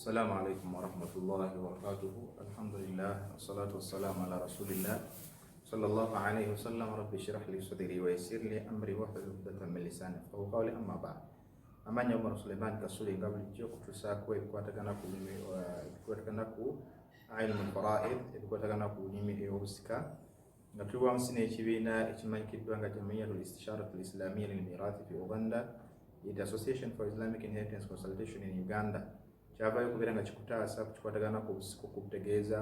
السلام عليكم ورحمة الله وبركاته. الحمد لله والصلاة والسلام على رسول الله صلى الله عليه وسلم. رب اشرح لي صدري ويسر لي أمري واحلل عقدة من لساني يفقهوا قولي. أما بعد, amanya Omar Suleiman kasuli ngabuli jyo kutusakwe kwatagana ku ilmu al-fara'id kwatagana ku nyimi ey'obusika nga tuli wansi n'ekibiina ekimanyikiddwa nga Jamiyatul Istisharat al-Islamiyya lil-Mirath fi Uganda, the Association for Islamic Inheritance Consultation in Uganda, kyavaayo okubeera nga kikutaasa kukikwatagana ku busika okutegeeza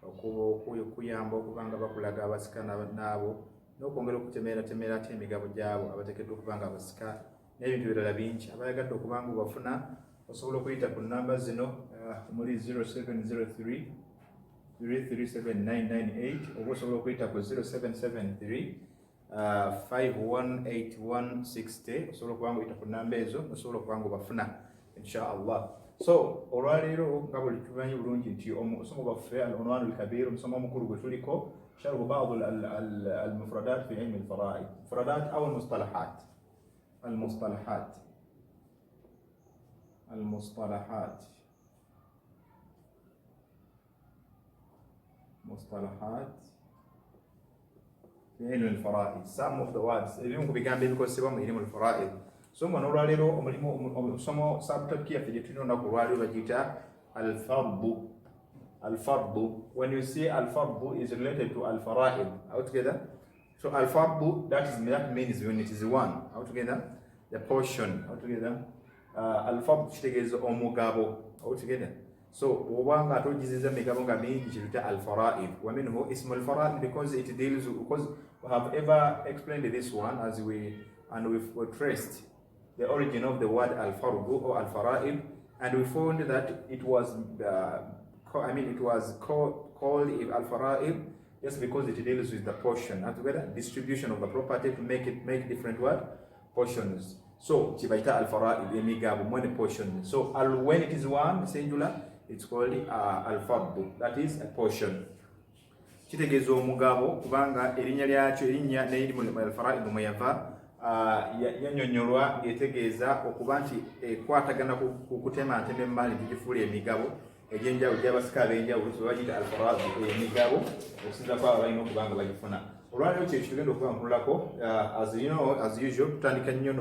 okuyamba okubanga bakulaga abasika naabo n'okwongera okutemeeratemeera ate emigabo gyabo abateekeddwa okuba nga abasika n'ebintu ebirala bingi. Abayagadde okubanga obafuna osobola okuyita ku namba zino muri 0703 337 998 oba osobola okuyita ku 0773 518160. osobola okubanga oyita ku namba ezo osobola okubanga obafuna inshallah. So olwaleero nga buli tumanyi bulungi nti omusomo gwaffe al-unwan al-kabir, omusomo omukulu gwe tuliko sharhu ba'd al-mufradat fi ilm al-fara'id, mufradat aw al-mustalahat. المصطلحات في علم الفرائض. Some of the words ebimu ku bigambo ebikozesebwa mu ilimu al-fara'id. So nga n'olwaleero omusomo subtopic yaffe gye tulina olunaku olwaleero bagiyita al-fardu. Al-fardu, when you say al-fardu is related to al-fara'id altogether. So al-fardu, that means when it is one altogether, the portion altogether. Al-fardu kitegeeza omugabo altogether. So obanga atogiziza emigabo nga mingi kirita al-fara'id. Wa minhu ismu al-fara'id because it deals with, because we have ever explained this one as we've traced the origin of the word al-fardu or al-fara'id, and we found that it was called al-fara'id just because it deals with the portion, altogether distribution of the property to make different portions. So chibaita al-fara'id emigabo mwene portion. So when it is one singular, it's called al-fardu, that is a portion. Kitegeeza omugabo kubanga erinnya lyakyo erinnya n'erimu al-fara'id muyava yanyonyolwa ng'etegeeza okuba nti ekwatagana ku kutematema emmali gigifuula emigabo egyenjawulo gy'abasika ab'enjawulo, so bagiyita al-fara'id emigabo okusinza kwabo balina okuba nga bagifuna. Olwaleero kyekyo tugenda okuba nkulako as usual tutandika nnyo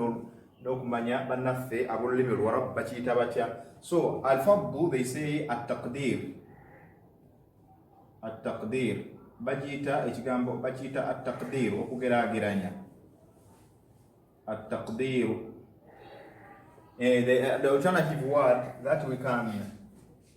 n'okumanya bannaffe ab'olulimi Olwarabu bakiyita batya. So al-fardu, they say at-taqdir bagiyita ekigambo bakiyita at-taqdir, okugeraageranya. At-taqdir, the alternative word that we can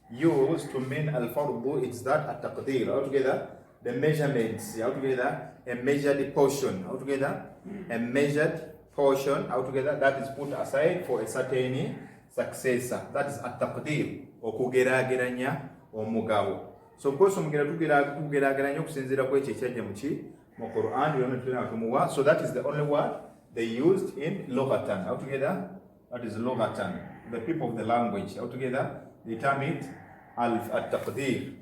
use to mean al-fardu, it's that at-taqdir altogether, the measurements altogether, a measured portion altogether, a measured portion altogether that is put aside for a certain successor. That is at-taqdir, okugerageranya omugabo. So of course okugerageranya okusinziira ku ekyo ekyajja mu Quran byonna tulina tumuwa. So that is the only word they used in Lughatan altogether. That is Lughatan, the people of the language altogether, they term it at-taqdir.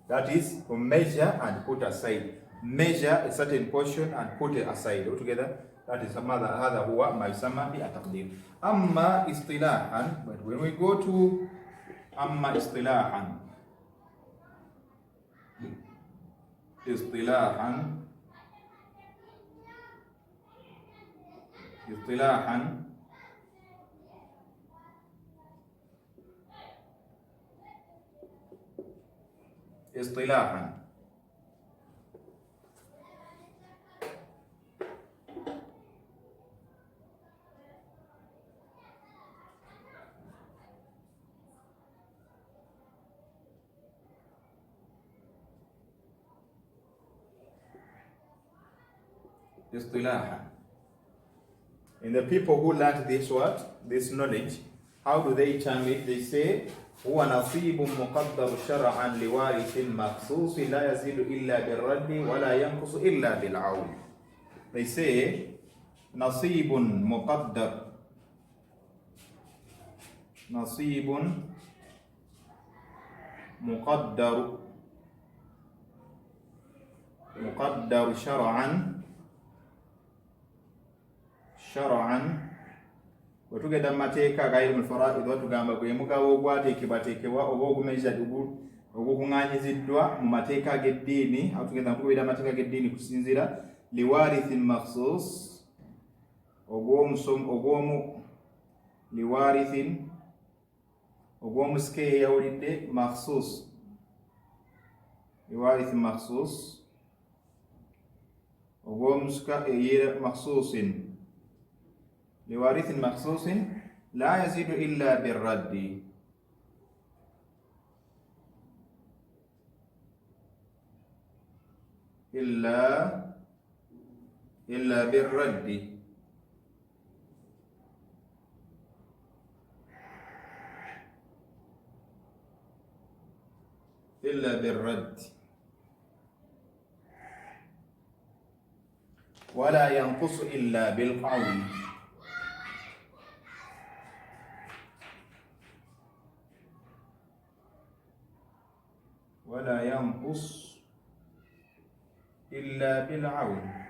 That is to measure and put aside. Measure a certain portion and put it aside altogether. That is هذا هو ما يسمى بالتقدير. أما اصطلاحا, but when we go to أما اصطلاحا in the people who learned this knowledge, how do they term it? They say هو نصيب مقدر شرعا لوارث مخصوص لا يزيد إلا بالرد ولا ينقص إلا بالعون. They say نصيب مقدر شرعا Wetugenda mu mateeka aga ilmu al-fara'id watugamba gwe mugabo ogwateekebwateekebwa oba ogukuŋŋaanyiziddwa mu mateeka g'eddiini, aho tugenda kugoberera amateeka g'eddiini kusinziira liwarithin makhsus ogw'omusika eyawulidde makhsus liwarithin makhsus ogw'omusika eyera makhsusin liwarithin makhsusin la yazidu illa birraddi إلا بالرد ولا ينقص إلا بالقول ولا ينقص إلا بالعون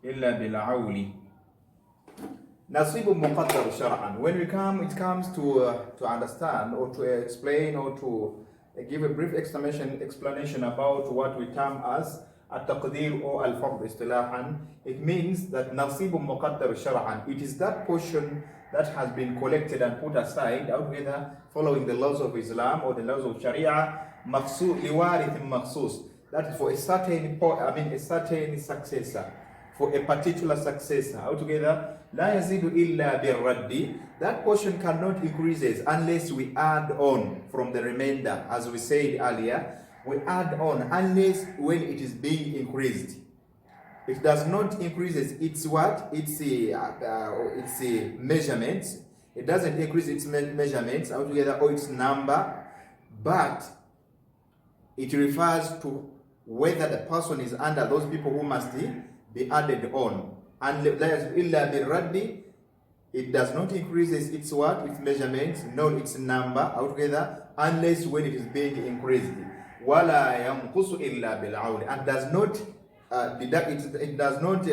إلا بالعول. نصيب مقدر شرعا. When it comes to understand or to explain or to give a brief explanation about what we term as التقدير or الفرض اصطلاحا, it means that نصيب مقدر شرعا, it is that portion that has been collected and put aside altogether following the laws of Islam or the laws of Sharia, مخصوص لوارث مخصوص, that is for a certain a certain successor, for a particular successor altogether. لا يزيد إلا بالرد, that portion cannot increase unless we add on from the remainder, as we said earlier. We add on unless when it is being increased. It does not increase its what? Its measurements. It doesn't increase its measurements altogether or its number, but it refers to whether the person is under those people who must be added on. And it does not increase its what? Its measurements, nor its number altogether, unless when it is being increased. ولا ينقص إلا بالعون, and does not deduct it does not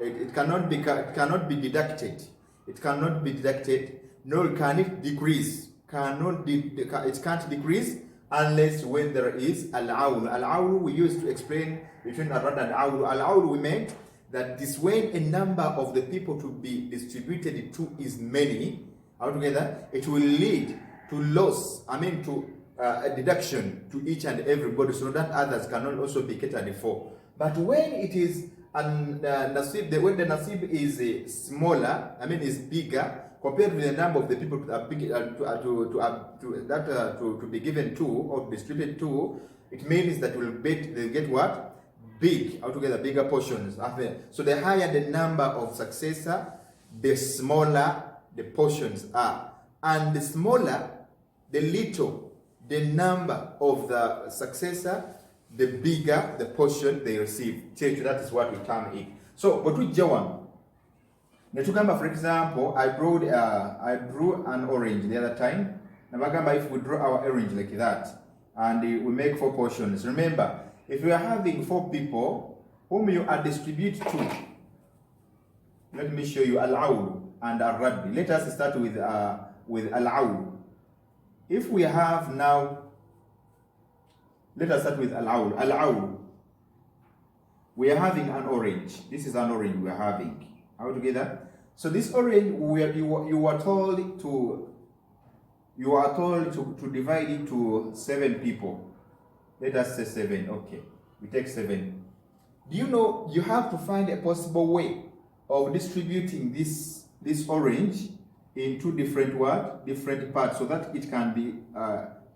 it cannot be deducted. It cannot be deducted, nor can it decrease. It can't decrease unless when there is al-awl. Al-awl we used to explain between al-rad and al-awl. Al-awl we meant that this when a number of the people to be distributed to is many altogether, it will lead to loss. To a deduction to each and everybody, so that others cannot also be catered for. But when it is nasib, when the nasib is smaller, is bigger compared with the number of the people to be given to or distributed to, it means that they get what? Big altogether, bigger portions. So the higher the number of successor, the smaller the portions are, and the smaller the little the number of the successor, the bigger the portion they receive. That is what we term it. So, but with Jawan, for example, I drew an orange the other time. Now, if we draw our orange like that, and we make 4 portions. Remember, if we are having 4 people whom you are distribute to, let me show you al-awl and al-raddi. Let us start with al-awl. If we have now, let us start with al-awl. Al-awl, we are having an orange. This is an orange we are having. Are we together? So this orange, you are told to divide it to 7 people. Let us say 7. Okay, we take 7. Do you know you have to find a possible way of distributing this orange in 2 different parts, so that it can be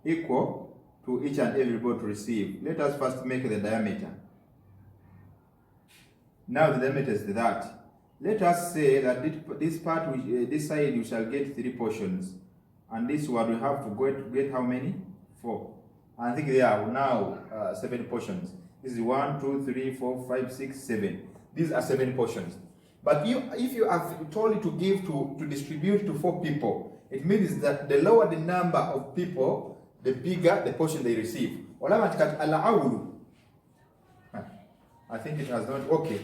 equal to each and everybody to receive. Let us first make the diameter. Now the diameter is that. Let us say that this part, this side, you shall get 3 portions, and this one we have to get how many? 4. I think there are now 7 portions. This is 1, 2, 3, 4, 5, 6, 7. These are 7 portions. But if you are told to distribute to 4 people, it means that the lower the number of people, the bigger the portion they receive. Al-awlu. I think it has not. Okay,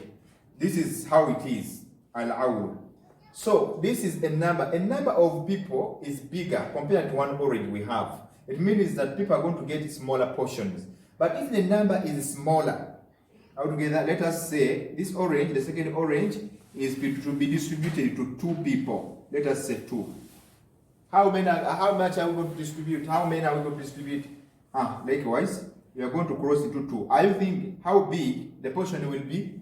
this is how it is. Al-awlu. So this is a number. A number of people is bigger compared to one orange we have. It means that people are going to get smaller portions. But if the number is smaller, altogether, let us say this orange, the second orange, is to be distributed to 2 people. Let us say 2. How much are we going to distribute? How many are we going to distribute? Likewise, we are going to cross into 2. Are you thinking how big the portion will be?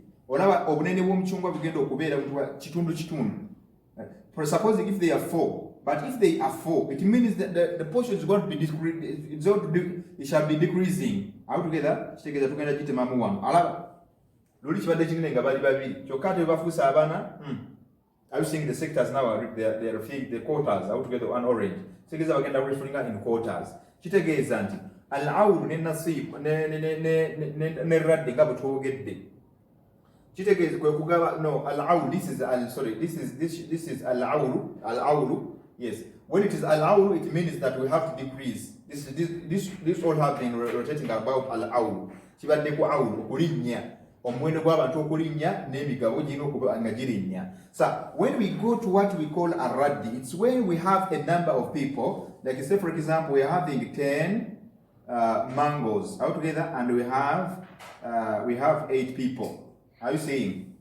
For supposing if they are 4, but if they are 4, it means that the portion is going to be decreasing. It shall be decreasing. Altogether, together jitemamu wano. Alaba. Luli chibadde kinene nga bali babiri. Kyokka tebafuusa abaana. Are you seeing the sectors now? They are filling the quotas altogether on orange. Segeza bagenda referring in quotas. Kitegeeza nti al-awlu ne nasib ne raddi nga butwogedde. Kitegeeza kwe kugaba no al-awlu this is al-awlu. Yes. When it is al-awlu, it means that we have to decrease. This all have been rotating about al-awlu. Kibadde ku awlu okulinnya. Omwendo gw'abantu okulinnya n'emigabo gino okuba nga girinnya. So when we go to what we call a raddi, it's when we have a number of people, like say for example we are having 10 mangoes altogether, and we have 8 people. Are you seeing?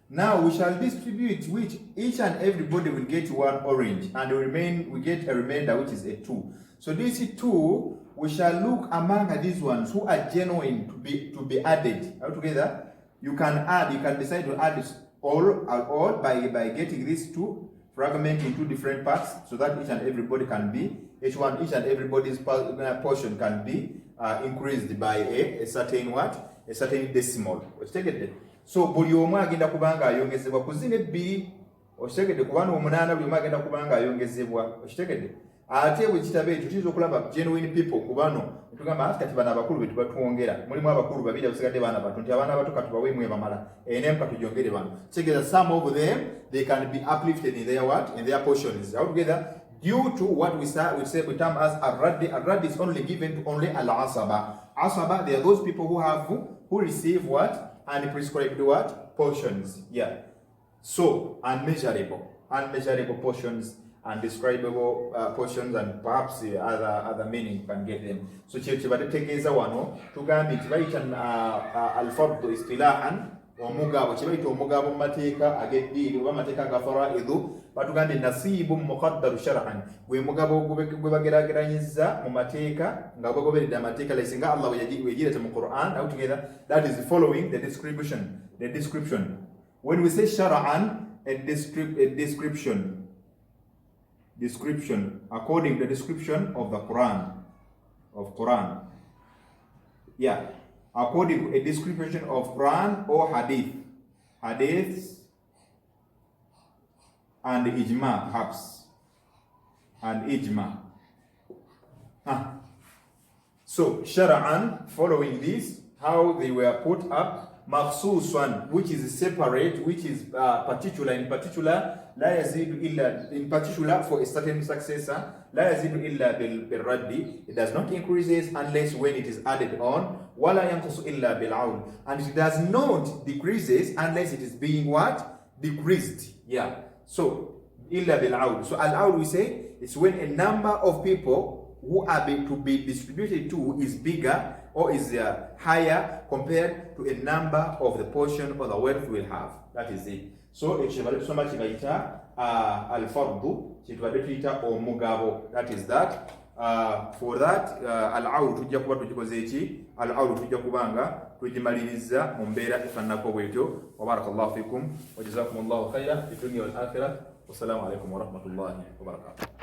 Now we shall distribute, which each and everybody will get 1 orange, and we get a remainder which is a 2. So these 2, we shall look among these ones who are genuine to be added altogether. You can decide to add all by getting these 2 fragments into different parts, so that each and everybody can be, each and everybody's portion can be increased by a certain decimal. So buli omu agenda kubanga ayongezebwa ku zino 2, okitegedde, kubanga 8 buli omu agenda kubanga ayongezebwa, okitegedde. Ate bwe kitabe ekyo tuyinza okulaba genuine people ku bano tugamba ati kati bano abakulu be tubatwongera, mulimu abakulu 2 abasigadde baana bato, nti abaana abato katubaweemu ebamala enemu katujongere bano. Kitegeeza some of them they can be uplifted in their portions altogether due to what we say we term as al-raddi. Al-raddi is only given to only al-asaba. Asaba, they are those people who receive what? And prescribed what? Portions. Yeah. So unmeasurable portions, undescribable portions, and perhaps other meaning you can get them. So chibategeeza wano tugambi tibayita al-fardu istilahan omugabo, kibayita omugabo mu mateeka ag'eddiini oba amateeka aga faraidu, batugambye nasibu muqaddaru shar'an, gwe mugabo gwe bagerageranyiza mu mateeka nga bagoberedde amateeka lesinga Allah wejirete mu Quran altogether. That is following the description. When we say shar'an, a description according to the description of the Quran. Yeah, according to a description of Quran or hadiths and ijma, perhaps, and ijma. So shar'an, following this, how they were put up. Makhsusan, which is separate, which is particular. In particular, la yazidu illa, in particular for a certain successor, la yazidu illa bil raddi, it does not increases unless when it is added on. Wala yanqusu illa bil awl, and it does not decreases unless it is being what? Decreased. Yeah. So illa bil awl. So al awl, we say, it's when a number of people who are to be distributed to is bigger or is higher compared to a number of the portion or the wealth we'll have. That is it. So ekibale tusoma kibayita al-fardu, kitubadde tuyita omugabo. That is that. For that al-awlu tujja kuba tugikoze eki? Al-awlu tujja kubanga tugimaliriza mu mbeera efaananako bwetyo. Wa barakallahu fikum wa jazakumullahu khayran fi dunya wal akhirah. Wassalamu alaikum wa rahmatullahi wa barakatuh.